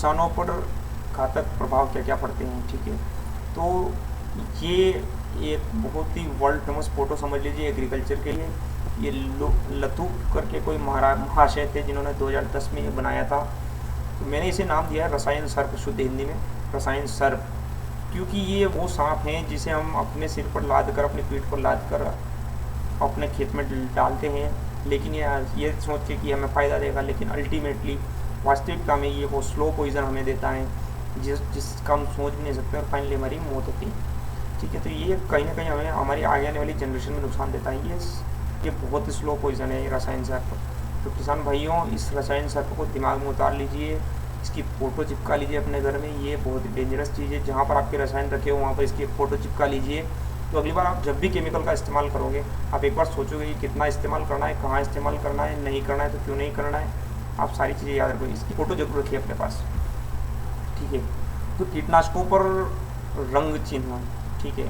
इंसानों पर घातक प्रभाव क्या क्या पड़ते हैं। ठीक है, तो ये एक बहुत ही वर्ल्ड फेमस फोटो समझ लीजिए एग्रीकल्चर के लिए। ये लतू करके कोई महाशय थे जिन्होंने 2010 में ये बनाया था। तो मैंने इसे नाम दिया है रसायन सर्प, शुद्ध हिंदी में रसायन सर्प, क्योंकि ये वो सांप हैं जिसे हम अपने सिर पर लाद कर, अपनी पीठ पर लाद कर अपने खेत में डालते हैं, लेकिन ये सोच के कि हमें फ़ायदा देगा, लेकिन अल्टीमेटली वास्तविकता में ये वो स्लो पॉइज़न हमें देता है जिसका हम सोच भी नहीं सकते और फाइनली हमारी मौत होती है। ठीक है, तो ये कहीं ना कहीं हमें हमारी आगे आने वाली जनरेशन में नुकसान देता है। ये बहुत ही स्लो पॉइज़न है ये रसायन सर्प। तो किसान भाइयों, इस रसायन सर्प को दिमाग में उतार लीजिए, इसकी फ़ोटो चिपका लीजिए अपने घर में। ये बहुत ही डेंजरस चीज़ है, जहाँ पर आपके रसायन रखे हो वहाँ पर इसकी एक फ़ोटो चिपका लीजिए। तो अगली बार आप जब भी केमिकल का इस्तेमाल करोगे, आप एक बार सोचोगे कि कितना इस्तेमाल करना है, कहाँ इस्तेमाल करना है, नहीं करना है तो क्यों नहीं करना है। आप सारी चीज़ें याद रखो, इसकी फ़ोटो जरूर रखिए अपने पास। ठीक है, तो कीटनाशकों पर रंग चिन्ह, ठीक है,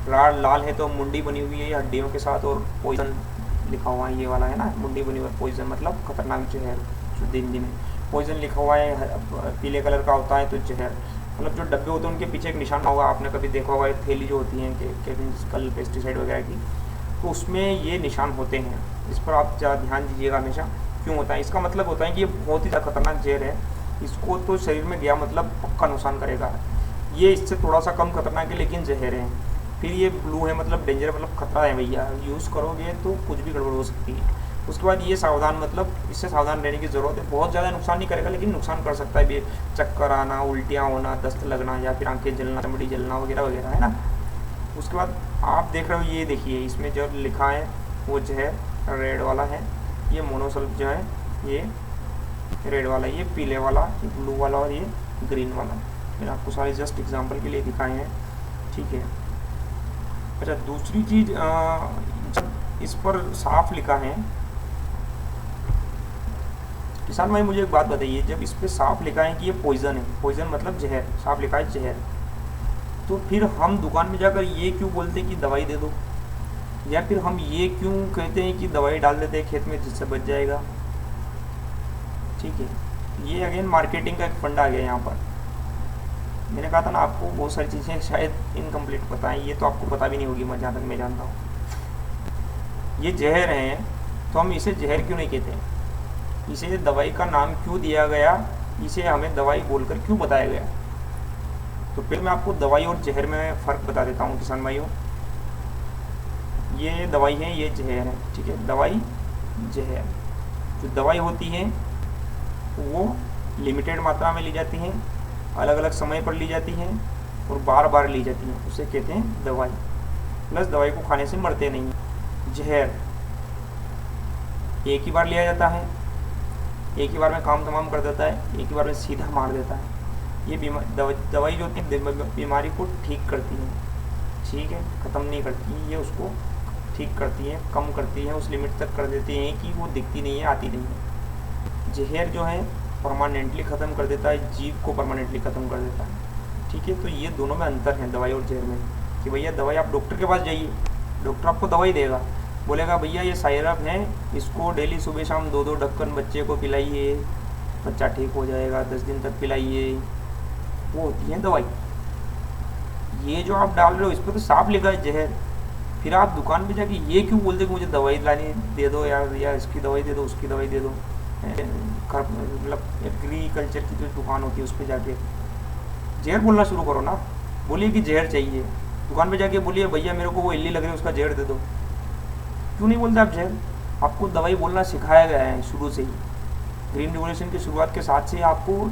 लाल है तो मुंडी बनी हुई है हड्डियों के साथ और पॉइजन लिखा हुआ है, ये वाला है ना, मुंडी बनी हुई है, पॉइजन मतलब खतरनाक जहर, शुद्ध हिंदी में पॉइजन लिखा हुआ है। पीले कलर का होता है तो जहर, मतलब जो डब्बे होते हैं उनके पीछे एक निशान होगा, आपने कभी देखा होगा थैली जो होती है केमिकल पेस्टिसाइड वगैरह की, तो उसमें ये निशान होते हैं। इस पर आप ज़्यादा ध्यान दीजिएगा हमेशा। क्यों होता है, इसका मतलब होता है कि ये बहुत ही ज़्यादा खतरनाक जहर है, इसको तो शरीर में गया मतलब पक्का नुकसान करेगा। ये इससे थोड़ा सा कम खतरनाक है लेकिन जहर है। फिर ये ब्लू है मतलब डेंजर, मतलब खतरा है भैया, यूज़ करोगे तो कुछ भी गड़बड़ हो सकती है। उसके बाद ये सावधान, मतलब इससे सावधान रहने की ज़रूरत है। बहुत ज़्यादा नुकसान नहीं करेगा लेकिन नुकसान कर सकता है, चक्कर आना, उल्टियाँ होना, दस्त लगना या फिर आंखें जलना, चमड़ी जलना वगैरह वगैरह, है ना। उसके बाद आप देख रहे हो, ये देखिए इसमें जो लिखा है वो जो है रेड वाला है, ये मोनोसल्फ जो है ये रेड वाला, ये पीले वाला, ये ब्लू वाला और ये ग्रीन वाला। मैंने आपको सारे जस्ट एग्जांपल के लिए दिखाए हैं। ठीक है, अच्छा दूसरी चीज़, जब इस पर साफ लिखा है, किसान भाई मुझे एक बात बताइए, जब इस पर साफ लिखा है कि ये पॉइजन है, पॉइजन मतलब जहर, साफ लिखा है जहर, तो फिर हम दुकान में जाकर ये क्यों बोलते हैं कि दवाई दे दो, या फिर हम ये क्यों कहते हैं कि दवाई डाल देते हैं खेत में जिससे बच जाएगा। ठीक है, ये अगेन मार्केटिंग का एक फंडा आ गया यहाँ पर। मैंने कहा था ना आपको बहुत सारी चीज़ें शायद इनकम्प्लीट पता है, ये तो आपको पता भी नहीं होगी, मैं जहाँ तक मैं जानता हूँ। ये जहर हैं तो हम इसे जहर क्यों नहीं कहते, इसे दवाई का नाम क्यों दिया गया, इसे हमें दवाई बोलकर क्यों बताया गया। तो फिर मैं आपको दवाई और जहर में फ़र्क बता देता हूँ किसान भाइयों। ये दवाई है, ये जहर है। ठीक है, दवाई जहर, जो दवाई होती है वो लिमिटेड मात्रा में ली जाती हैं, अलग अलग समय पर ली जाती हैं और बार बार ली जाती हैं, उसे कहते हैं दवाई। प्लस दवाई को खाने से मरते नहीं। जहर एक ही बार लिया जाता है, एक ही बार में काम तमाम कर देता है, एक ही बार में सीधा मार देता है। ये दवाई जो होती है बीमारी को ठीक करती है, ठीक है, ख़त्म नहीं करती है, ये उसको ठीक करती है, कम करती है, उस लिमिट तक कर देती हैं कि वो दिखती नहीं है, आती नहीं है। जहर जो है परमानेंटली ख़त्म कर देता है, जीव को परमानेंटली ख़त्म कर देता है। ठीक है, तो ये दोनों में अंतर है दवाई और जहर में, कि भैया दवाई आप डॉक्टर के पास जाइए, डॉक्टर आपको दवाई देगा, बोलेगा भैया ये सायरप है, इसको डेली सुबह शाम 2-2 ढक्कन बच्चे को पिलाइए, बच्चा ठीक हो जाएगा, 10 दिन तक पिलाइए, वो होती है दवाई। ये जो आप डाल रहे हो इस पर तो साफ लिखा है जहर, फिर आप दुकान पे जाके ये क्यों बोलते कि मुझे दवाई लानी दे दो यार, या इसकी दवाई दे दो, उसकी दवाई दे दो। मतलब एग्रीकल्चर की जो दुकान होती है उस पर जाके जहर बोलना शुरू करो ना, बोलिए कि जहर चाहिए, दुकान पे जाके बोलिए भैया मेरे को वो इल्ली लग रही है उसका जहर दे दो। क्यों नहीं बोलते आप जहर, आपको दवाई बोलना सिखाया गया है शुरू से ही, ग्रीन रिवोल्यूशन की शुरुआत के साथ से आपको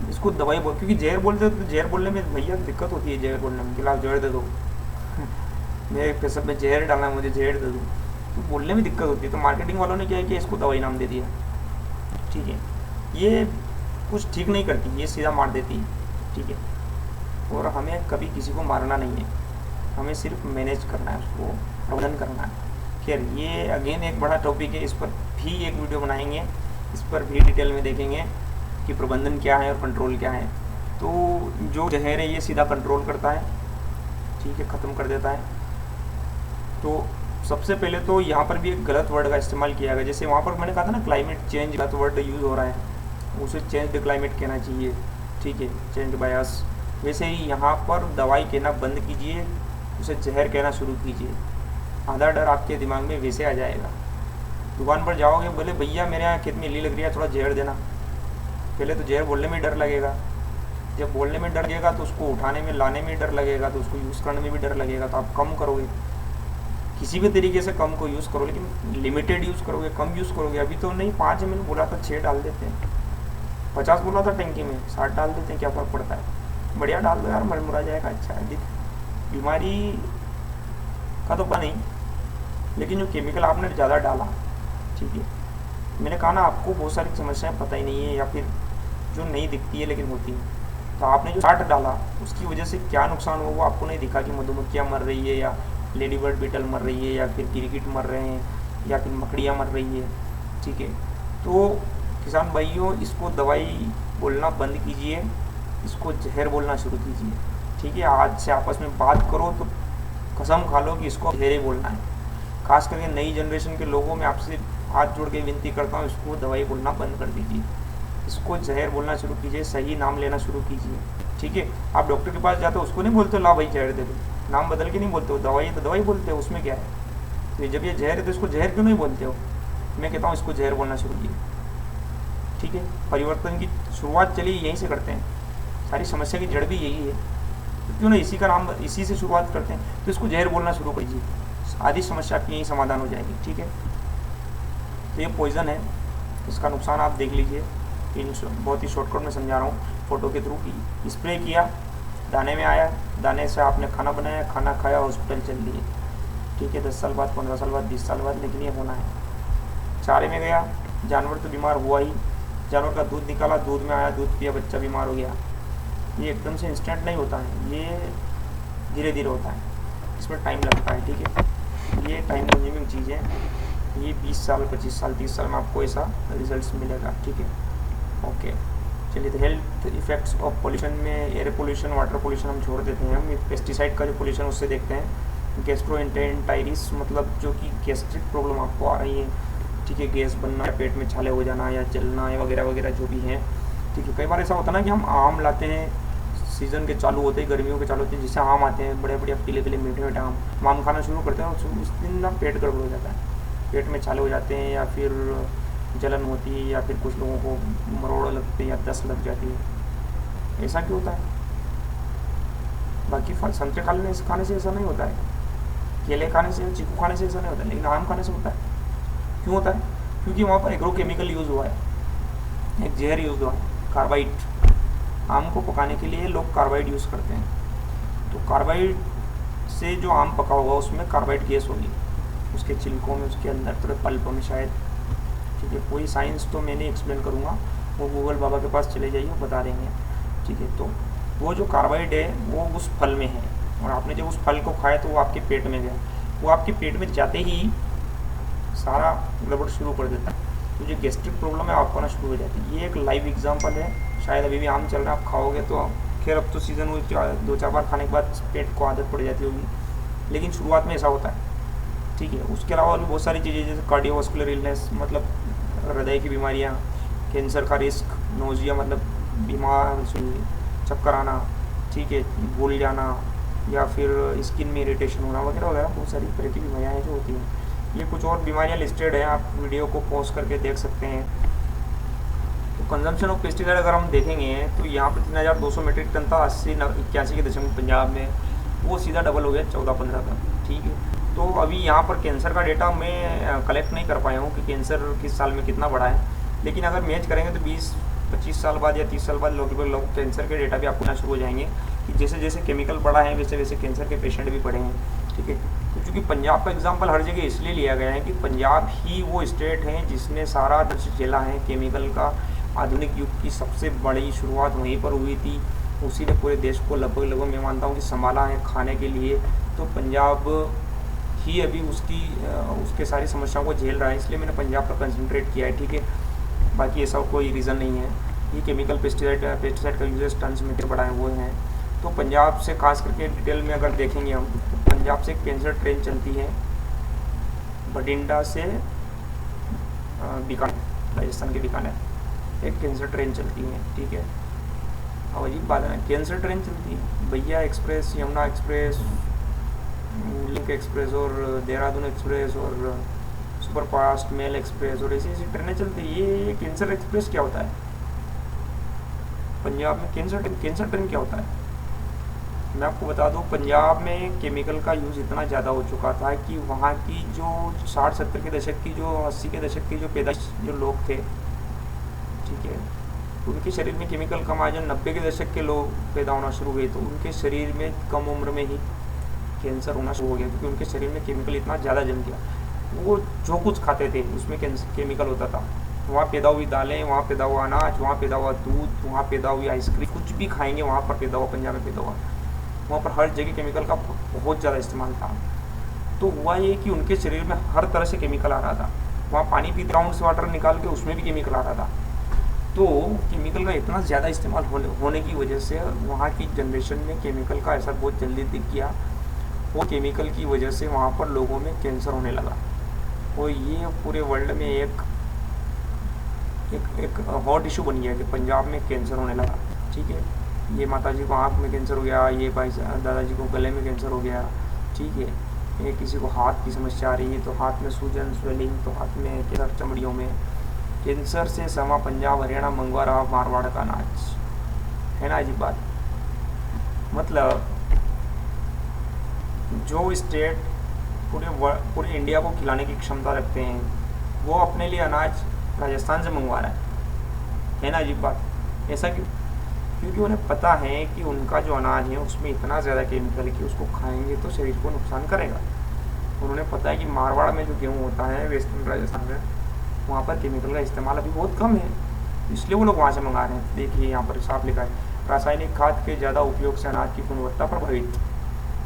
इसको दवाई बोल, क्योंकि जहर बोलते हो तो जहर बोलने में भैया दिक्कत होती है, जहर बोलने में कि आप जहर दे दो मेरे पेशाब में जहर डालना है, मुझे जहर दे दो, तो बोलने में दिक्कत होती है। तो मार्केटिंग वालों ने क्या है कि इसको दवाई नाम दे दिया। ठीक है, ये कुछ ठीक नहीं करती, ये सीधा मार देती है। ठीक है, और हमें कभी किसी को मारना नहीं है, हमें सिर्फ मैनेज करना है, उसको प्रबंधन करना है। खैर ये अगेन एक बड़ा टॉपिक है, इस पर भी एक वीडियो बनाएंगे, इस पर भी डिटेल में देखेंगे कि प्रबंधन क्या है और कंट्रोल क्या है। तो जो जहर है ये सीधा कंट्रोल करता है, ठीक है, ख़त्म कर देता है। तो सबसे पहले तो यहाँ पर भी एक गलत वर्ड का इस्तेमाल किया गया, जैसे वहाँ पर मैंने कहा था ना क्लाइमेट चेंज गलत वर्ड यूज़ हो रहा है, उसे चेंज द क्लाइमेट कहना चाहिए। ठीक है, चेंज बायस। वैसे ही यहाँ पर दवाई कहना बंद कीजिए, उसे जहर कहना शुरू कीजिए। आधा डर आपके दिमाग में वैसे आ जाएगा। दुकान पर जाओगे, बोले भैया मेरे यहाँ खेत में इल्ली लग रही है, थोड़ा जहर देना। पहले तो जहर बोलने में डर लगेगा, जब बोलने में डर लगेगा तो उसको उठाने में लाने में डर लगेगा, तो उसको यूज़ करने में भी डर लगेगा। तो आप कम करोगे, किसी भी तरीके से कम को यूज़ करो, लेकिन लिमिटेड यूज़ करोगे, कम यूज़ करोगे। अभी तो नहीं, 5 ml बोला था 6 डाल देते हैं, 50 बोला था टंकी में 60 डाल देते हैं, क्या फ़र्क पड़ता है। बढ़िया डाल दो यार, मरमुरा जाएगा। अच्छा है, बीमारी का तो पता नहीं, लेकिन जो केमिकल आपने ज़्यादा डाला, ठीक है, मैंने कहा ना आपको बहुत सारी समस्याएं पता ही नहीं है, या फिर जो नहीं दिखती है लेकिन होती है। तो आपने जो 60 डाला उसकी वजह से क्या नुकसान हुआ वो आपको नहीं दिखा, कि मधुमक्खियाँ मर रही है, या लेडी बर्ड बीटल मर रही है, या फिर गिरगिट मर रहे हैं, या फिर मकड़ियाँ मर रही है। ठीक है, तो किसान भाइयों, इसको दवाई बोलना बंद कीजिए, इसको जहर बोलना शुरू कीजिए। ठीक है, आज से आपस में बात करो तो कसम खा लो कि इसको जहर ही बोलना है। खास करके नई जनरेशन के लोगों में आपसे हाथ जोड़ के विनती करता हूँ, इसको दवाई बोलना बंद कर दीजिए, इसको जहर बोलना शुरू कीजिए, सही नाम लेना शुरू कीजिए। ठीक है, आप डॉक्टर के पास जाते हो, उसको नहीं बोलते हो ला भाई जहर दे दो, नाम बदल के नहीं बोलते हो, दवाई तो दवाई बोलते हो, उसमें क्या है। तो जब ये जहर है तो इसको जहर क्यों नहीं बोलते हो। मैं कहता हूँ इसको जहर बोलना शुरू कीजिए। ठीक है, परिवर्तन की शुरुआत चलिए यहीं से करते हैं, सारी समस्या की जड़ भी यही है, तो क्यों ना इसी का नाम, इसी से शुरुआत करते हैं। तो इसको जहर बोलना शुरू कीजिए, आधी समस्या आपकी यहीं समाधान हो जाएगी। ठीक है, तो ये पॉइज़न है, इसका नुकसान आप देख लीजिए, बहुत ही शॉर्टकट में समझा रहा हूँ फ़ोटो के थ्रू। की स्प्रे किया, दाने में आया, दाने से आपने खाना बनाया, खाना खाया, हॉस्पिटल चल दिए। ठीक है, 10 साल बाद, 15 साल बाद, 20 साल बाद, लेकिन ये होना है। चारे में गया, जानवर तो बीमार हुआ ही, जानवर का दूध निकाला, दूध में आया, दूध पिया, बच्चा बीमार हो गया। ये एकदम से इंस्टेंट नहीं होता है, ये धीरे धीरे होता है, इसमें टाइम लगता है। ठीक है, ये टाइम कंज्यूमिंग चीज़ है, ये 20 साल, 25 साल, 30 साल में आपको ऐसा रिजल्ट मिलेगा। ठीक है, ओके, चलिए। तो हेल्थ इफेक्ट्स ऑफ पोल्यूशन में एयर पोल्यूशन, वाटर पोल्यूशन हम छोड़ देते हैं, हम पेस्टिसाइड का जो पोल्यूशन उससे देखते हैं। गैस्ट्रोएंटेराइटिस मतलब जो कि गैस्ट्रिक प्रॉब्लम आपको आ रही है, ठीक है, गैस बनना या पेट में छाले हो जाना या जलना या वगैरह वगैरह जो भी है। ठीक है, कई बार ऐसा होता है ना कि हम आम लाते हैं, सीज़न के चालू होते हैं, गर्मियों के चालू होते हैं, जिससे आम आते हैं, बड़े बड़े पीले पीले मीठे मीठे आम खाना शुरू करते हैं, और उस दिन ना पेट गड़बड़ हो जाता है, पेट में छाले हो जाते हैं, या फिर जलन होती है, या फिर कुछ लोगों को मरोड़ लगते हैं या दस्त लग जाती है। ऐसा क्यों होता है। बाकी फल संतरे खाने से ऐसा नहीं होता है, केले खाने से, चीकू खाने से ऐसा नहीं होता है, लेकिन आम खाने से होता है। क्यों होता है, क्योंकि वहाँ पर एग्रो केमिकल यूज़ हुआ है, एक जहर यूज़ हुआ है, कार्बाइड। आम को पकाने के लिए लोग कार्बाइड यूज़ करते हैं, तो कार्बाइड से जो आम पका होगा उसमें कार्बाइड गैस होगी, उसके छिलकों में, उसके अंदर थोड़े पल्प में शायद। ठीक है, पूरी साइंस तो मैं नहीं एक्सप्लेन करूँगा, वो गूगल बाबा के पास चले जाइए, वो बता देंगे। ठीक है, तो वो जो कार्बाइड है वो उस फल में है, और आपने जब उस फल को खाया तो वो आपके पेट में गया, वो आपके पेट में जाते ही सारा गड़बड़ शुरू कर देता है, तो जो गैस्ट्रिक प्रॉब्लम है आपको ना शुरू हो जाती है। ये एक लाइव एग्जांपल है, शायद अभी भी आम चल रहा है, आप खाओगे तो, खैर अब तो सीज़न हुई, 2-4 बार खाने के बाद पेट को आदत पड़ जाती होगी, लेकिन शुरुआत में ऐसा होता है। ठीक है, उसके अलावा भी बहुत सारी चीज़ें, जैसे कार्डियोवास्कुलर इलनेस मतलब हृदय की बीमारियाँ, कैंसर का रिस्क, नोजिया मतलब बीमार, चक्कर आना, ठीक है, भूल जाना, या फिर स्किन में इरिटेशन होना वगैरह वगैरह, बहुत सारी तरह की बीमारियाँ हैं जो होती हैं। ये कुछ और बीमारियाँ लिस्टेड हैं, आप वीडियो को पॉज करके देख सकते हैं। तो कंजम्पशन ऑफ पेस्टिसाइड अगर हम देखेंगे तो यहाँ पर 3200 मीट्रिक टन था 81 के दशक में पंजाब में, वो सीधा डबल हो गया 14-15 का। ठीक है, तो अभी यहाँ पर कैंसर का डेटा मैं कलेक्ट नहीं कर पाया हूँ कि कैंसर किस साल में कितना बढ़ा है, लेकिन अगर मैच करेंगे तो 20-25 साल बाद या 30 साल बाद लोग कैंसर के डेटा भी आपको आना शुरू हो जाएंगे, कि जैसे जैसे केमिकल बढ़ा है वैसे वैसे कैंसर के पेशेंट भी बढ़े हैं। ठीक है, तो चूँकि पंजाब का एग्जाम्पल हर जगह इसलिए लिया गया है कि पंजाब ही वो स्टेट है जिसने सारा दृश्य झेला है केमिकल का। आधुनिक युग की सबसे बड़ी शुरुआत वहीं पर हुई थी, उसी ने पूरे देश को लगभग मैं मानता हूँ कि संभाला है खाने के लिए। तो पंजाब ही अभी उसके सारी समस्याओं को झेल रहा है, इसलिए मैंने पंजाब पर कंसंट्रेट किया है। ठीक है, बाकी ऐसा कोई रीज़न नहीं है, ये केमिकल पेस्टिसाइड का यूजेस टन्स में बढ़ा है वो हैं। तो पंजाब से खास करके डिटेल में अगर देखेंगे हम, तो पंजाब से एक कैंसर ट्रेन चलती है बठिंडा से बीकानेर, राजस्थान के बीकानेर एक कैंसर ट्रेन चलती है। ठीक है, अब अजीब बात है ना, कैंसर ट्रेन चलती है भैया, express, Yamuna express, link express और देहरादून एक्सप्रेस और सुपर फास्ट मेल एक्सप्रेस और ऐसी ऐसी ट्रेनें चलती है। ये कैंसर एक्सप्रेस क्या होता है पंजाब में? कैंसर ट्रेन क्या होता है? मैं आपको बता दूं, पंजाब में केमिकल का यूज़ इतना ज़्यादा हो चुका था कि वहाँ की जो 60-70 के दशक की, जो 80 के दशक की जो पैदाइश जो लोग थे, ठीक है, उनके शरीर में केमिकल कम आया। जो 90 के दशक के लोग पैदा होना शुरू हुए तो उनके शरीर में कम उम्र में ही कैंसर होना शुरू हो गया, क्योंकि उनके शरीर में केमिकल इतना ज़्यादा जम गया। वो जो कुछ खाते थे उसमें केमिकल होता था। वहाँ पैदा हुई दालें, वहाँ पैदा हुआ अनाज, वहाँ पैदा हुआ दूध, वहाँ पैदा हुई आइसक्रीम, कुछ भी खाएंगे वहाँ पर पैदा हुआ, पंजाब में पैदा हुआ, वहाँ पर हर जगह केमिकल का बहुत ज़्यादा इस्तेमाल था। तो हुआ ये कि उनके शरीर में हर तरह से केमिकल आ रहा था। वहाँ पानी पीते ग्राउंड वाटर निकाल के उसमें भी केमिकल आ रहा था। तो केमिकल का इतना ज़्यादा इस्तेमाल होने की वजह से वहाँ की जनरेशन में केमिकल का असर बहुत जल्दी दिख गया। वो केमिकल की वजह से वहाँ पर लोगों में कैंसर होने लगा। और ये पूरे वर्ल्ड में एक हॉट इशू बन गया कि पंजाब में कैंसर होने लगा। ठीक है, ये माताजी को आँख में कैंसर हो गया, ये भाई दादाजी को गले में कैंसर हो गया। ठीक है, ये किसी को हाथ की समस्या आ रही है तो हाथ में सूजन, स्वेलिंग, तो हाथ में कैंसर, चमड़ियों में कैंसर से समा पंजाब हरियाणा मंगवा रहा मारवाड़ का नाच, है ना अजीब बात। मतलब जो स्टेट पूरे इंडिया को खिलाने की क्षमता रखते हैं, वो अपने लिए अनाज राजस्थान से मंगवा रहा है ना अजीब बात। ऐसा क्योंकि उन्हें पता है कि उनका जो अनाज है उसमें इतना ज़्यादा केमिकल है कि उसको खाएंगे तो शरीर को नुकसान करेगा। उन्हें पता है कि मारवाड़ में जो गेहूँ होता है वेस्टर्न राजस्थान में, वहाँ पर केमिकल का इस्तेमाल अभी बहुत कम है, इसलिए वो लोग वहाँ से मंगा रहे हैं। देखिए यहाँ पर साफ लिखा है, रासायनिक खाद के ज़्यादा उपयोग से अनाज की गुणवत्ता प्रभावित।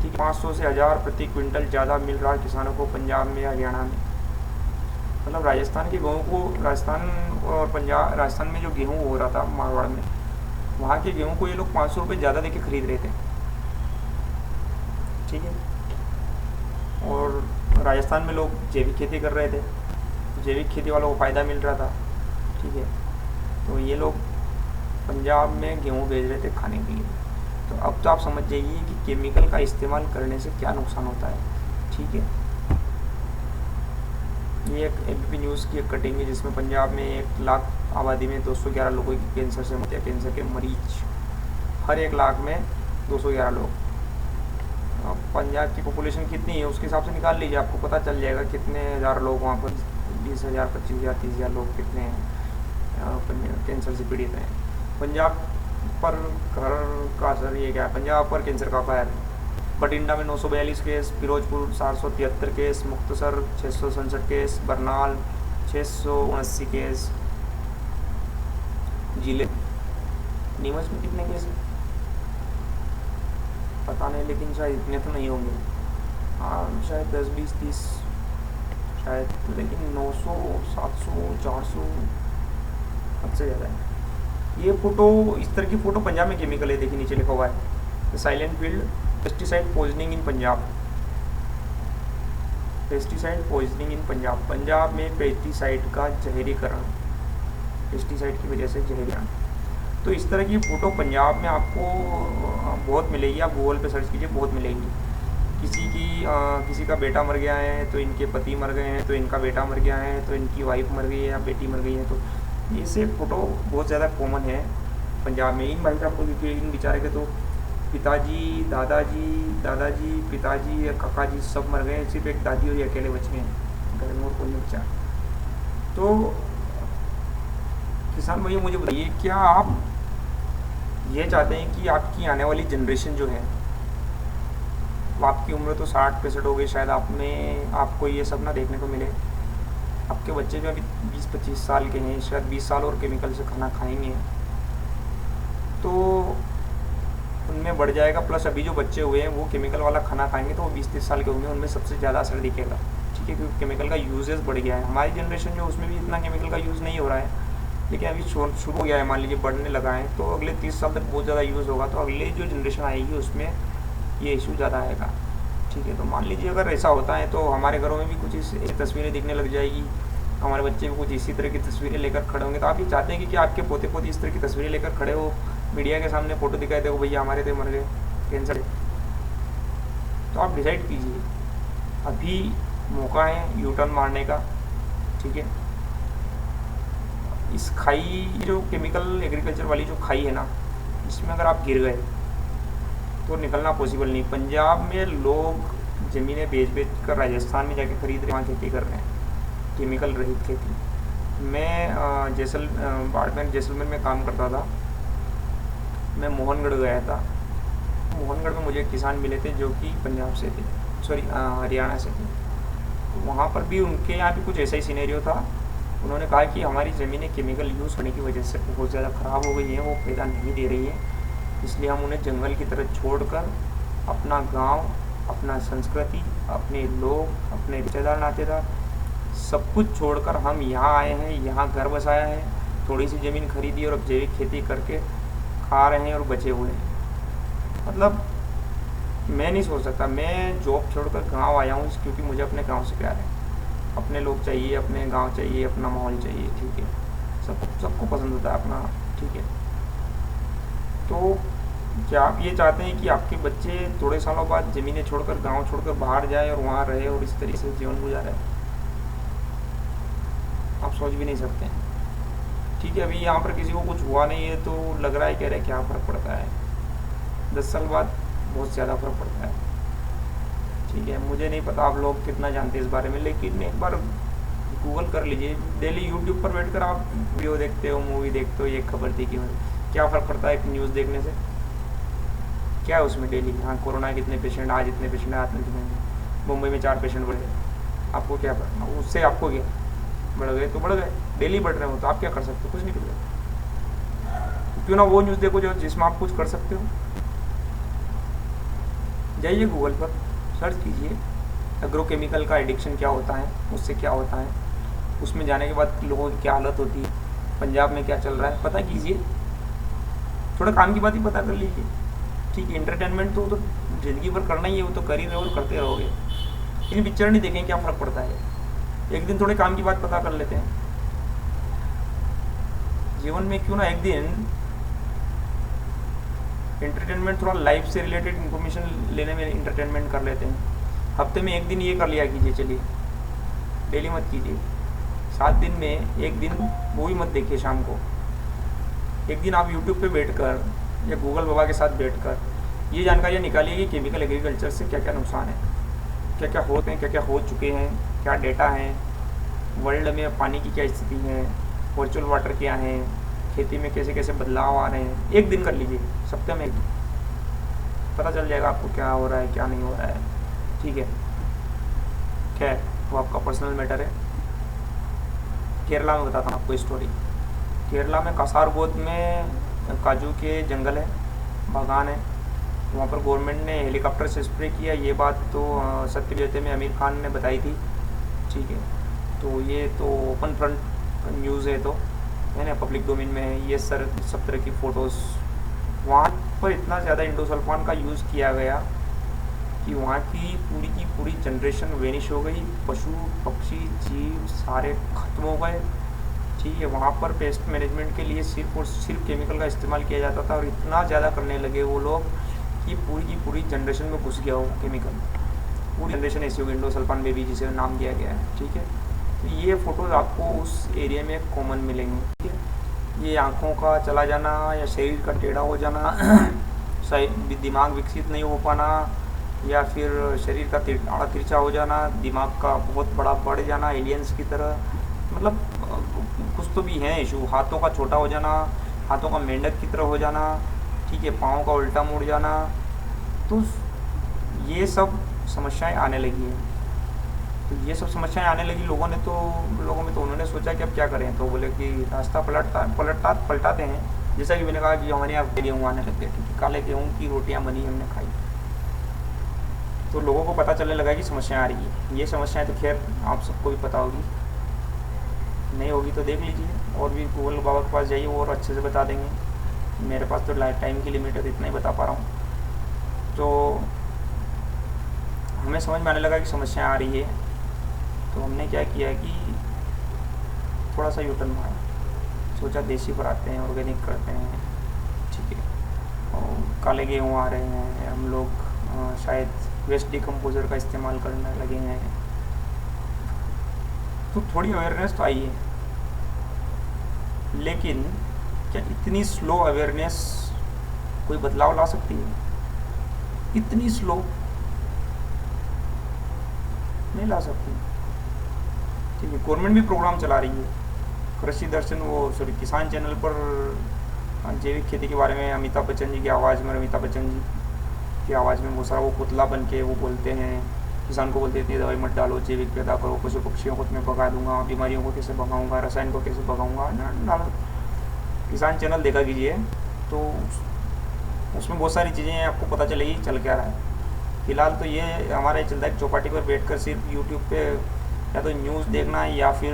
ठीक है, 500 से 1000 प्रति क्विंटल ज़्यादा मिल रहा है किसानों को पंजाब में, हरियाणा में। मतलब राजस्थान के गेहूँ को, राजस्थान में जो गेहूँ हो रहा था मारवाड़ में, वहाँ के गेहूँ को ये लोग 500 रुपये ज़्यादा देके खरीद रहे थे। ठीक है, और राजस्थान में लोग जैविक खेती कर रहे थे, जैविक खेती वालों को फ़ायदा मिल रहा था। ठीक है, तो ये लोग पंजाब में गेहूँ भेज रहे थे खाने के लिए। तो अब तो आप समझ जाइए कि केमिकल का इस्तेमाल करने से क्या नुकसान होता है। ठीक है, ये एक एबीपी न्यूज़ की एक कटिंग है जिसमें पंजाब में 1 लाख आबादी में 211 लोगों की कैंसर से मौत, कैंसर के मरीज हर 1 लाख में 211 लोग। पंजाब की पॉपुलेशन कितनी है उसके हिसाब से निकाल लीजिए, आपको पता चल जाएगा कितने हज़ार लोग वहाँ पर, 20,000, 25,000, 30,000 लोग कितने हैं कैंसर से पीड़ित हैं। पंजाब पर घर का असर ये क्या है, पंजाब पर कैंसर का कहर। बठिंडा में 942 case, Firozpur 473 case, Muktsar 667 case, Barnala 679 case, जिले नीमच में कितने केस हैं पता नहीं, लेकिन शायद इतने तो नहीं होंगे। हाँ शायद 10, 20, 30 शायद, लेकिन 900, 700, 400 सबसे ज़्यादा है। ये फ़ोटो, इस तरह की फ़ोटो पंजाब में केमिकल है, देखिए नीचे लिखा हुआ है साइलेंट फील्ड पेस्टिसाइड पॉइजनिंग इन पंजाब। पेस्टिसाइड पॉइजनिंग इन पंजाब, पंजाब में पेस्टिसाइड का जहरीकरण, पेस्टिसाइड की वजह से जहरीकरण। तो इस तरह की फ़ोटो पंजाब में आपको बहुत मिलेगी, आप गूगल पे सर्च कीजिए, बहुत मिलेगी। किसी का बेटा मर गया है तो इनके पति मर गए हैं, तो इनका बेटा मर गया है तो इनकी वाइफ मर गई है या बेटी मर गई है। तो ये फ़ोटो बहुत ज़्यादा कॉमन है पंजाब में। इन भाई साहब को, क्योंकि इन बेचारे के तो पिताजी, दादाजी, पिताजी, काका जी सब मर गए, सिर्फ एक दादी और अकेले बचे हैं घर में और कोई बच्चा। तो किसान भाइयों मुझे बताइए, क्या आप ये चाहते हैं कि आपकी आने वाली जनरेशन जो है, वो आपकी उम्र तो 60-65 हो गई, शायद आपको ये सब ना देखने को मिले। आपके बच्चे जो अभी 20-25 साल के हैं, शायद 20 साल और केमिकल से खाना खाएंगे तो उनमें बढ़ जाएगा। प्लस अभी जो बच्चे हुए हैं वो केमिकल वाला खाना खाएंगे तो वो 20-30 साल के होंगे, उनमें सबसे ज़्यादा असर दिखेगा। ठीक है, क्योंकि केमिकल का यूजेस बढ़ गया है। हमारी जनरेशन जो उसमें भी इतना केमिकल का यूज़ नहीं हो रहा है, लेकिन अभी शुरू हो गया है, मान लीजिए बढ़ने लगा है, तो अगले 30 साल तक बहुत ज़्यादा यूज़ होगा। तो अगले जो जनरेशन आएगी उसमें ये इशू ज़्यादा आएगा। ठीक है, तो मान लीजिए अगर ऐसा होता है तो हमारे घरों में भी कुछ ऐसी तस्वीरें दिखने लग जाएगी, हमारे बच्चे भी कुछ इसी तरह की तस्वीरें लेकर खड़े होंगे। तो आप ये चाहते हैं कि आपके पोते पोती इस तरह की तस्वीरें लेकर खड़े हो मीडिया के सामने फ़ोटो दिखाए, देखो भैया हमारे थे, मर गए, कैंसर। तो आप डिसाइड कीजिए, अभी मौका है यू टर्न मारने का, ठीक है। इस खाई, जो केमिकल एग्रीकल्चर वाली जो खाई है ना, इसमें अगर आप गिर गए तो निकलना पॉसिबल नहीं। पंजाब में लोग ज़मीनें बेच कर राजस्थान में जाके खरीद रहे हैं, वहाँ खेती कर रहे हैं, केमिकल रहित खेती। मैं बाड़मेर जैसलमेर में काम करता था, मैं मोहनगढ़ गया था। मोहनगढ़ में मुझे किसान मिले थे जो कि पंजाब से थे, सॉरी हरियाणा से थे। वहाँ पर भी उनके यहाँ भी कुछ ऐसा ही सिनेरियो था। उन्होंने कहा कि हमारी ज़मीनें केमिकल यूज़ करने की वजह से बहुत ज़्यादा ख़राब हो गई हैं, वो फायदा नहीं दे रही है, इसलिए हम उन्हें जंगल की तरह छोड़कर अपना गांव, अपना संस्कृति, अपने लोग, अपने रिश्तेदार नातेदार सब कुछ छोड़कर हम यहाँ आए हैं, यहाँ घर बसाया है, थोड़ी सी ज़मीन खरीदी और अब जैविक खेती करके खा रहे हैं और बचे हुए हैं। मतलब मैं नहीं सोच सकता, मैं जॉब छोड़कर गांव आया हूँ क्योंकि मुझे अपने गांव से प्यार है, अपने लोग चाहिए, अपने गांव चाहिए, अपना माहौल चाहिए, ठीक है। सबको पसंद होता है अपना, ठीक है। तो क्या आप ये चाहते हैं कि आपके बच्चे थोड़े सालों बाद ज़मीनें छोड़कर, गांव छोड़कर बाहर जाए और वहाँ रहे और इस तरीके से जीवन गुजारे? आप सोच भी नहीं सकते हैं, ठीक है। अभी यहाँ पर किसी को कुछ हुआ नहीं है तो लग रहा है, कह रहे क्या फ़र्क पड़ता है, 10 साल बाद बहुत ज़्यादा फ़र्क पड़ता है, ठीक है। मुझे नहीं पता आप लोग कितना जानते हैं इस बारे में, लेकिन एक बार गूगल कर लीजिए। डेली यूट्यूब पर बैठकर आप वीडियो देखते हो, मूवी देखते हो, ये खबर थी कि क्या फ़र्क पड़ता है एक न्यूज़ देखने से? क्या है उसमें डेली? हाँ, कोरोना के कितने पेशेंट, आज इतने पेशेंट, आज इतने, मुंबई में 4 पेशेंट बढ़े, आपको क्या पड़ना उससे? आपको क्या, बढ़ गए तो बढ़ गए, डेली बढ़ रहे हो तो आप क्या कर सकते हो? कुछ नहीं कर सकते। क्यों ना वो न्यूज़ देखो जो जिसमें आप कुछ कर सकते हो। जाइए गूगल पर सर्च कीजिए, एग्रोकेमिकल का एडिक्शन क्या होता है, उससे क्या होता है, उसमें जाने के बाद लोगों की क्या हालत होती है, पंजाब में क्या चल रहा है, पता कीजिए। थोड़ा काम की बात ही पता कर लीजिए, ठीक है। इंटरटेनमेंट तो ज़िंदगी भर करना ही है, वो तो कर ही रहे और करते रहोगे, लेकिन पिक्चर नहीं देखें क्या फ़र्क पड़ता है। एक दिन थोड़े काम की बात पता कर लेते हैं जीवन में, क्यों ना एक दिन इंटरटेनमेंट, थोड़ा लाइफ से रिलेटेड इन्फॉर्मेशन लेने में इंटरटेनमेंट कर लेते हैं। हफ्ते में एक दिन ये कर लिया कीजिए, चलिए, डेली मत कीजिए। 7 दिन में एक दिन मूवी मत देखिए शाम को। एक दिन आप यूट्यूब पे बैठकर या गूगल बाबा के साथ बैठकर ये जानकारियाँ निकालिए कि केमिकल एग्रीकल्चर से क्या क्या नुकसान है, क्या क्या होते हैं, क्या क्या हो चुके हैं, क्या डेटा है, वर्ल्ड में पानी की क्या स्थिति है, वर्चुअल वाटर क्या है, खेती में कैसे कैसे बदलाव आ रहे हैं। एक दिन कर लीजिए, सप्ताह में एक दिन, पता चल जाएगा आपको क्या हो रहा है, क्या नहीं हो रहा है, ठीक है। खैर, वो आपका पर्सनल मैटर है। केरला में बताता हूँ आपको स्टोरी। केरला में कासारगोद में काजू के जंगल है, बागान है, वहाँ पर गवर्नमेंट ने हेलीकॉप्टर से स्प्रे किया। ये बात तो सत्यव्रत में आमिर खान ने बताई थी, ठीक है। तो ये तो ओपन फ्रंट न्यूज़ है, तो है ना, पब्लिक डोमेन में है ये सब तरह की फ़ोटोज़। वहाँ पर इतना ज़्यादा इंडोसल्फान का यूज़ किया गया कि वहाँ की पूरी जनरेशन वेनिश हो गई, पशु पक्षी जीव सारे खत्म हो गए, ठीक है। वहाँ पर पेस्ट मैनेजमेंट के लिए सिर्फ और सिर्फ केमिकल का इस्तेमाल किया जाता था, और इतना ज़्यादा करने लगे वो लोग कि पूरी जनरेशन में घुस गया वो केमिकल। पूरी जनरेशन ऐसी होगी, इंडोसल्फान बेबी जिसे नाम दिया गया है, ठीक है। तो ये फ़ोटोज़ आपको उस एरिया में कॉमन मिलेंगे, ठीक है। ये आँखों का चला जाना या शरीर का टेढ़ा हो जाना, दिमाग विकसित नहीं हो पाना, या फिर शरीर का आड़ा तिरछा हो जाना, दिमाग का बहुत बड़ा बढ़ जाना एलियंस की तरह, मतलब कुछ तो भी है इशू। हाथों का छोटा हो जाना, हाथों का मेंढक की तरह हो जाना, ठीक है, पाँव का उल्टा मुड़ जाना, तो ये सब समस्याएं आने लगी हैं। तो ये सब समस्याएं आने लगी लोगों में, तो उन्होंने सोचा कि अब क्या करें, तो बोले कि रास्ता पलटाते हैं। जैसा कि मैंने कहा कि हमारे यहाँ गेहूँ आने लग गए, ठीक है, काले गेहूँ की रोटियाँ बनी, हमने खाई, तो लोगों को पता चलने लगा कि समस्याएं आ रही है। ये समस्याएं तो खैर आप सबको भी पता होगी, नहीं होगी तो देख लीजिए, और भी गूगल बाबा के पास जाइए, वो और अच्छे से बता देंगे। मेरे पास तो लाइफ टाइम की लिमिट है, तो इतना ही बता पा रहा हूँ। तो हमें समझ में आने लगा कि समस्याएं आ रही है, तो हमने क्या किया कि थोड़ा सा यूटर्न मारा, सोचा देसी पर आते हैं, ऑर्गेनिक करते हैं, ठीक है। काले गेहूँ आ रहे हैं, हम लोग शायद वेस्ट डिकम्पोजर का इस्तेमाल करने लगे हैं, तो थोड़ी अवेयरनेस तो आई है। लेकिन क्या इतनी स्लो अवेयरनेस कोई बदलाव ला सकती है? इतनी स्लो नहीं ला सकती। ठीक है, गवर्नमेंट भी प्रोग्राम चला रही है, कृषि दर्शन, वो सॉरी किसान चैनल पर जैविक खेती के बारे में अमिताभ बच्चन जी की आवाज़ में, अमिताभ बच्चन जी की आवाज़ में बहुत सारा वो पुतला बन के वो बोलते हैं, किसान को बोलते हैं दवाई मत डालो, जैविक पैदा करो, पशु पक्षियों को मैं भगा दूंगा, बीमारियों को कैसे भगाऊंगा, रसायन को कैसे भगाऊंगा ना। किसान चैनल देखा कीजिए तो उसमें बहुत सारी चीज़ें आपको पता चलेगी चल क्या रहा है। फिलहाल तो ये हमारा ये चलता है कि चौपाटी पर बैठकर सिर्फ यूट्यूब पे या तो न्यूज़ देखना है या फिर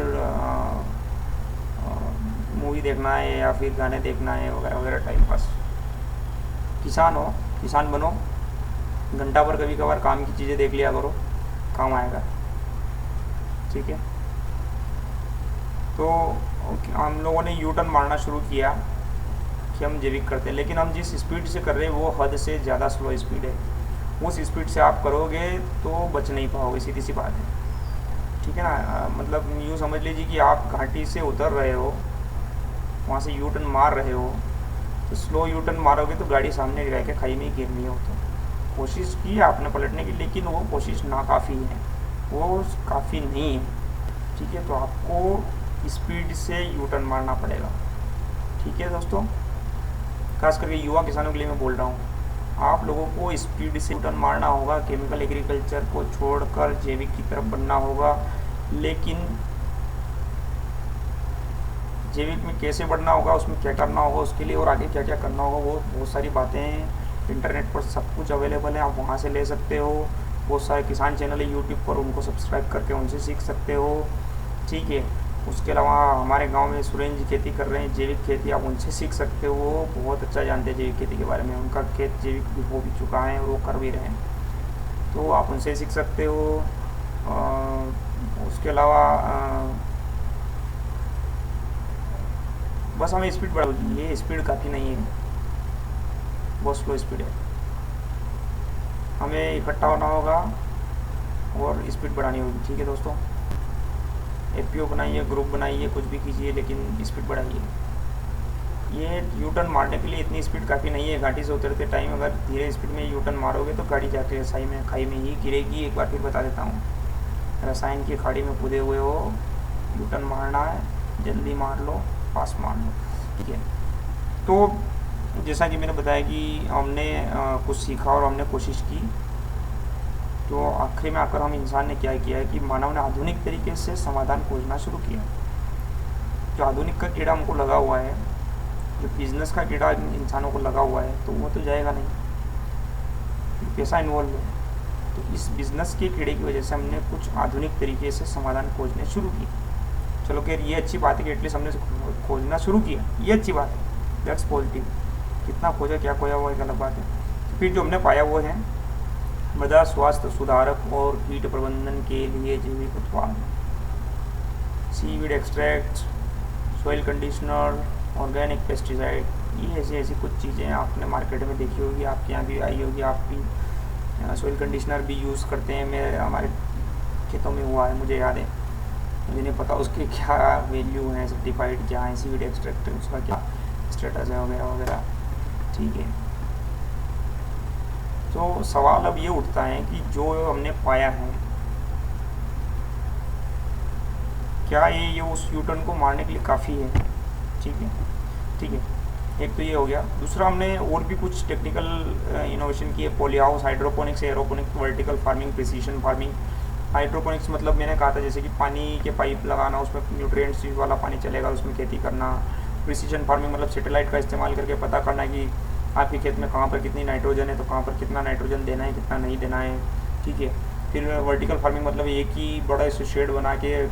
मूवी देखना है या फिर गाने देखना है वगैरह वगैरह, टाइम पास। किसान हो, किसान बनो, घंटा भर कभी कभार काम की चीज़ें देख लिया करो, काम आएगा। ठीक है, तो हम लोगों ने यू टर्न मारना शुरू किया कि हम जैविक करते हैं, लेकिन हम जिस स्पीड से कर रहे हैं वो हद से ज़्यादा स्लो स्पीड है। उस स्पीड से आप करोगे तो बच नहीं पाओगे, सीधी सी बात है। ठीक है ना, मतलब यूँ समझ लीजिए कि आप घाटी से उतर रहे हो, वहाँ से यू टर्न मार रहे हो, तो स्लो यू टर्न मारोगे तो गाड़ी सामने रह के खाई में ही गिरनी हो। तो कोशिश की आपने पलटने की, लेकिन वो कोशिश नाकाफ़ी है, वो काफ़ी नहीं है। ठीक है, तो आपको स्पीड से यू टर्न मारना पड़ेगा। ठीक है दोस्तों, खास करके युवा किसानों के लिए मैं बोल रहा हूँ, आप लोगों को स्पीड से यू टर्न मारना होगा, केमिकल एग्रीकल्चर को छोड़कर जैविक की तरफ बढ़ना होगा। लेकिन जैविक में कैसे बढ़ना होगा, उसमें क्या करना होगा उसके लिए, और आगे क्या क्या करना होगा, वो बहुत सारी बातें इंटरनेट पर सब कुछ अवेलेबल है, आप वहाँ से ले सकते हो। बहुत सारे किसान चैनल है यूट्यूब पर, उनको सब्सक्राइब करके उनसे सीख सकते हो। ठीक है, उसके अलावा हमारे गांव में सुरेंद्र जी खेती कर रहे हैं, जैविक खेती, आप उनसे सीख सकते हो, वो बहुत अच्छा जानते हैं जैविक खेती के बारे में, उनका खेत जैविक भी हो भी चुका है और वो कर भी रहे हैं, तो आप उनसे सीख सकते हो। उसके अलावा बस हमें स्पीड बढ़ाओगी, ये स्पीड काफ़ी नहीं है, बहुत स्लो स्पीड है। हमें इकट्ठा होना होगा और स्पीड बढ़ानी होगी। ठीक है दोस्तों, एपीओ बनाइए, ग्रुप बनाइए, कुछ भी कीजिए, लेकिन स्पीड बढ़ाइए। ये यू टर्न मारने के लिए इतनी स्पीड काफ़ी नहीं है। घाटी से उतरते टाइम अगर धीरे स्पीड में यू टर्न मारोगे तो गाड़ी जाके खाई में ही गिरेगी। एक बार फिर बता देता हूँ, रसायन की खाड़ी में कूदे हुए हो, यू टर्न मारना है, जल्दी मार लो, पास मार लो। ठीक है, तो जैसा कि मैंने बताया कि हमने कुछ सीखा और हमने कोशिश की, तो आखिर में आकर हम इंसान ने क्या किया है कि मानव ने आधुनिक तरीके से समाधान खोजना शुरू किया। जो आधुनिक का कीड़ा हमको लगा हुआ है, जो बिजनेस का कीड़ा इंसानों को लगा हुआ है, तो वो तो जाएगा नहीं, पैसा इन्वॉल्व है। तो इस बिजनेस के कीड़े की वजह से हमने कुछ आधुनिक तरीके से समाधान खोजने शुरू किए। चलो खैर, ये अच्छी बात है कि एटलीस्ट हमने खोजना शुरू किया, ये अच्छी बात है, दैट्स पॉजिटिव। कितना खोजा, क्या खोया, वो एक अलग बात है। फिर जो हमने पाया वो है मृदा स्वास्थ्य सुधारक और कीट प्रबंधन के लिए जैविक उत्पाद, seaweed extract, soil conditioner, organic pesticide, ये ऐसी कुछ चीज़ें आपने मार्केट में देखी होगी, आपके यहाँ भी आई होगी। आप भी सॉइल कंडीशनर भी यूज़ करते हैं, मेरे हमारे खेतों में हुआ है, मुझे याद है। मुझे नहीं पता उसके क्या वैल्यू है, सर्टिफाइड क्या है, सीवीड एक्सट्रैक्ट उसका क्या स्टेटस है वगैरह वगैरह। ठीक है, तो सवाल अब ये उठता है कि जो हमने पाया है, क्या ये उस यूटर्न को मारने के लिए काफ़ी है? ठीक है, ठीक है, एक तो ये हो गया। दूसरा, हमने और भी कुछ टेक्निकल इनोवेशन किए, poly house, hydroponics, aeroponics, vertical farming, precision farming. Hydroponics मतलब मैंने कहा था जैसे कि पानी के पाइप लगाना, उसमें न्यूट्रिएंट्स वाला पानी चलेगा, उसमें खेती करना। प्रिसीशन फार्मिंग मतलब सैटेलाइट का इस्तेमाल करके पता करना कि आपके खेत में कहाँ पर कितनी नाइट्रोजन है, तो कहाँ पर कितना नाइट्रोजन देना है, कितना नहीं देना है। ठीक है, फिर वर्टिकल फार्मिंग मतलब एक ही बड़ा इसे शेड बना के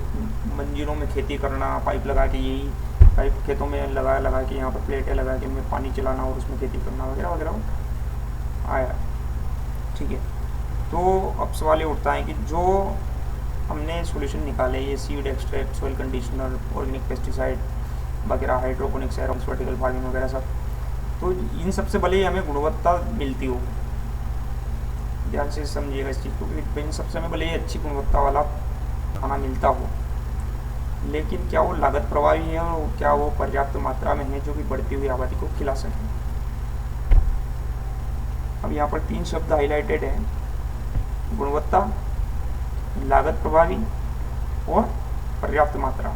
मंजिलों में खेती करना, पाइप लगा के, यही पाइप खेतों में लगा के यहाँ पर प्लेटें लगा के उनमें पानी चलाना और उसमें खेती करना वगैरह वगैरह आया। ठीक है, तो अब सवाल ये उठता है कि जो हमने सॉल्यूशन निकाले, ये seed extract, soil conditioner, organic pesticide वगैरह, हाइड्रोपोनिक्स, एरोपोनिक्स, वर्टिकल फार्मिंग वगैरह सब, तो इन सबसे भले ही हमें गुणवत्ता मिलती हो, ध्यान से समझिएगा इस चीज़ को, कि इन सबसे हमें भले ही अच्छी गुणवत्ता वाला खाना मिलता हो, लेकिन क्या वो लागत प्रभावी है और क्या वो पर्याप्त मात्रा में है जो कि बढ़ती हुई आबादी को खिला सके। अब यहाँ पर 3 शब्द हाईलाइटेड हैं, गुणवत्ता, लागत प्रभावी और पर्याप्त मात्रा।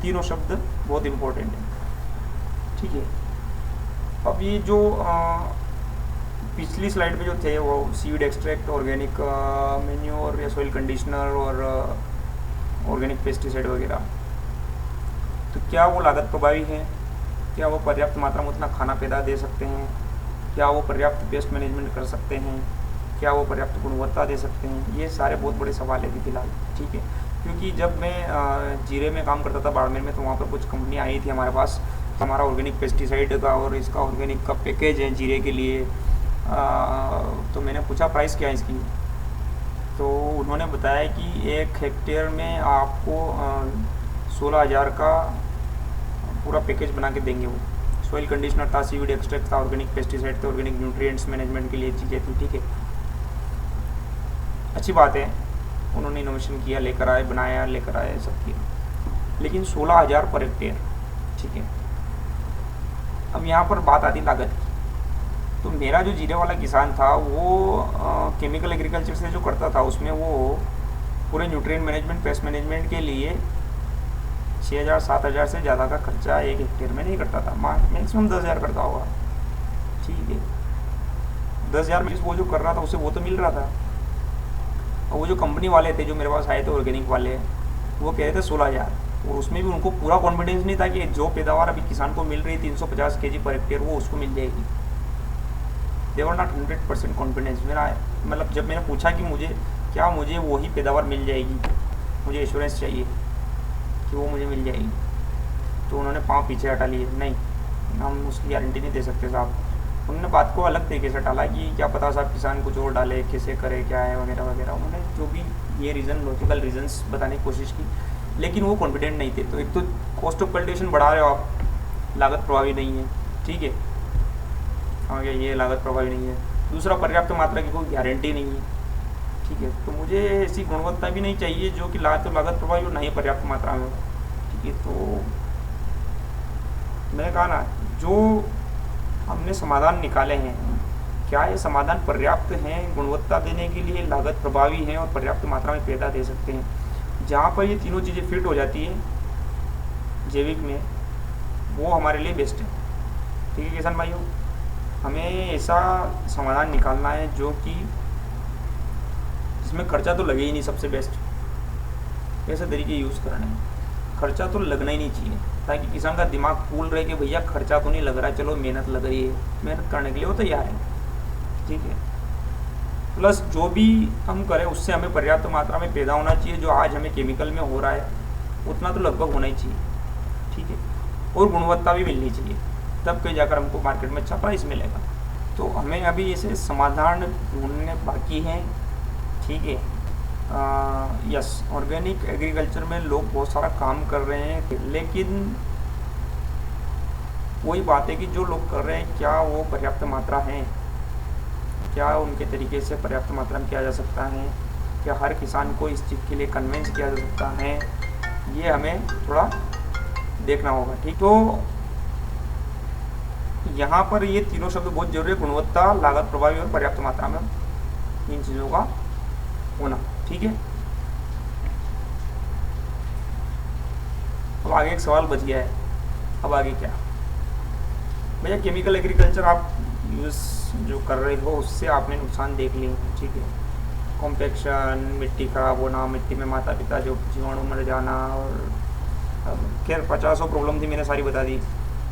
तीनों शब्द बहुत इम्पोर्टेंट हैं, ठीक है। अब ये जो पिछली स्लाइड पे जो थे वो सीड एक्सट्रैक्ट, ऑर्गेनिक मैन्योर या सॉइल कंडीशनर और ऑर्गेनिक पेस्टिसाइड वगैरह, तो क्या वो लागत प्रभावी है, क्या वो पर्याप्त मात्रा में उतना खाना पैदा दे सकते हैं, क्या वो पर्याप्त पेस्ट मैनेजमेंट कर सकते हैं, क्या वो पर्याप्त गुणवत्ता दे सकते हैं, ये सारे बहुत बड़े सवाल है फिलहाल, ठीक है। क्योंकि जब मैं जीरे में काम करता था बाड़मेर में, तो वहाँ पर कुछ कंपनी आई थी हमारे पास, तो हमारा ऑर्गेनिक पेस्टिसाइड का और इसका ऑर्गेनिक का पैकेज है जीरे के लिए, तो मैंने पूछा प्राइस क्या है इसकी, तो उन्होंने बताया कि 1 हेक्टेयर में आपको 16,000 का पूरा पैकेज बना के देंगे। वो सॉइल कंडीशनर था, सीवीड एक्सट्रैक्ट था, ऑर्गेनिक पेस्टिसाइड थे, ऑर्गेनिक न्यूट्रिएंट्स मैनेजमेंट के लिए चीज़ें थी, ठीक है। अच्छी बात है, उन्होंने इनोवेशन किया, लेकर आए, बनाया, लेकर आए, सब किया, लेकिन 16,000 पर हेक्टेयर, ठीक है। अब यहाँ पर बात आती लागत की। तो मेरा जो जीरे वाला किसान था वो केमिकल एग्रीकल्चर से जो करता था, उसमें वो पूरे न्यूट्रिएंट मैनेजमेंट, पेस्ट मैनेजमेंट के लिए 6,000-7,000 से ज़्यादा का खर्चा 1 हेक्टेयर में नहीं करता था, मैक्सिमम 10,000 करता होगा, ठीक है। 10,000 में वो जो कर रहा था उसे वो तो मिल रहा था। और वो जो कंपनी वाले थे जो मेरे पास आए थे ऑर्गेनिक वाले, वो कह रहे थे 16,000, और उसमें भी उनको पूरा कॉन्फिडेंस नहीं था कि जो पैदावार अभी किसान को मिल रही है 350 kg पर हेक्टेयर, वो उसको मिल जाएगी। दे वर नॉट 100% कॉन्फिडेंस। मेरा मतलब जब मैंने पूछा कि मुझे वही पैदावार मिल जाएगी, मुझे एश्योरेंस चाहिए कि वो मुझे मिल जाएगी, तो उन्होंने पाँव पीछे हटा लिए, नहीं हम उसकी गारंटी नहीं दे सकते साहब। उन्होंने बात को अलग तरीके से टाला कि क्या पता साहब किसान कुछ और डाले, कैसे करे, क्या है वगैरह वगैरह। उन्होंने जो भी ये रीज़न, लॉजिकल रीजंस बताने की कोशिश की, लेकिन वो कॉन्फिडेंट नहीं थे। तो एक तो कॉस्ट ऑफ कल्टिवेशन बढ़ा रहे हो आप, लागत प्रभावी नहीं है, ठीक है, आगे ये लागत प्रभावी नहीं है। दूसरा, पर्याप्त मात्रा की कोई गारंटी नहीं है, ठीक है। तो मुझे ऐसी गुणवत्ता भी नहीं चाहिए जो कि लागत प्रभावी और नहीं पर्याप्त मात्रा में हो, ठीक है। तो मैंने कहा ना, जो हमने समाधान निकाले हैं, क्या ये समाधान पर्याप्त हैं गुणवत्ता देने के लिए, लागत प्रभावी हैं और पर्याप्त मात्रा में पैदा दे सकते हैं। जहाँ पर ये तीनों चीज़ें फिट हो जाती है जैविक में, वो हमारे लिए बेस्ट है, ठीक है किसान भाइयों। हमें ऐसा समाधान निकालना है जो कि जिसमें खर्चा तो लगे ही नहीं, सबसे बेस्ट ऐसे तरीके यूज़ करना है, खर्चा तो लगना ही नहीं चाहिए, ताकि किसान का दिमाग कूल रहे कि भैया खर्चा तो नहीं लग रहा है, चलो मेहनत लग रही है, मेहनत करने के लिए वो तैयार है, ठीक है। प्लस जो भी हम करें उससे हमें पर्याप्त मात्रा में पैदा होना चाहिए। जो आज हमें केमिकल में हो रहा है उतना तो लगभग होना ही चाहिए, ठीक है, और गुणवत्ता भी मिलनी चाहिए, तब कहीं जाकर हमको मार्केट में अच्छा प्राइस मिलेगा। तो हमें अभी ऐसे समाधान ढूंढने बाकी हैं, ठीक है। यस, ऑर्गेनिक एग्रीकल्चर में लोग बहुत सारा काम कर रहे हैं, लेकिन वही बात है कि जो लोग कर रहे हैं क्या वो पर्याप्त मात्रा है, क्या उनके तरीके से पर्याप्त मात्रा में किया जा सकता है, क्या हर किसान को इस चीज़ के लिए कन्विंस किया जा सकता है, ये हमें थोड़ा देखना होगा, ठीक। तो यहाँ पर ये तीनों शब्द बहुत जरूरी है, गुणवत्ता, लागत प्रभावी और पर्याप्त मात्रा में, इन चीज़ों का होना, ठीक है। अब आगे एक सवाल बच गया है, अब आगे क्या भैया, केमिकल एग्रीकल्चर आप यूज़ जो कर रहे हो उससे आपने नुकसान देख लिए, ठीक है। कॉम्पेक्शन, मिट्टी खराब होना, मिट्टी में माता पिता जो जीवाणु मर जाना, और खैर 50 प्रॉब्लम थी, मैंने सारी बता दी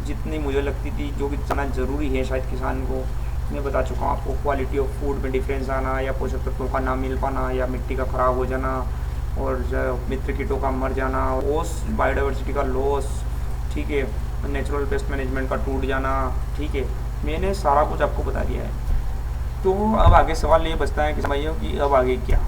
जितनी मुझे लगती थी, जो कि जाना ज़रूरी है शायद किसान को, मैं बता चुका हूँ आपको। क्वालिटी ऑफ फूड में डिफरेंस आना, या पोषक तत्वों का ना मिल पाना, या मिट्टी का ख़राब हो जाना, और मित्र कीटों का मर जाना, ओस बायोडाइवर्सिटी का लॉस, ठीक है, नेचुरल पेस्ट मैनेजमेंट का टूट जाना, ठीक है, मैंने सारा कुछ आपको बता दिया है। तो अब आगे सवाल ये बचता है कि भाइयों कि अब आगे क्या।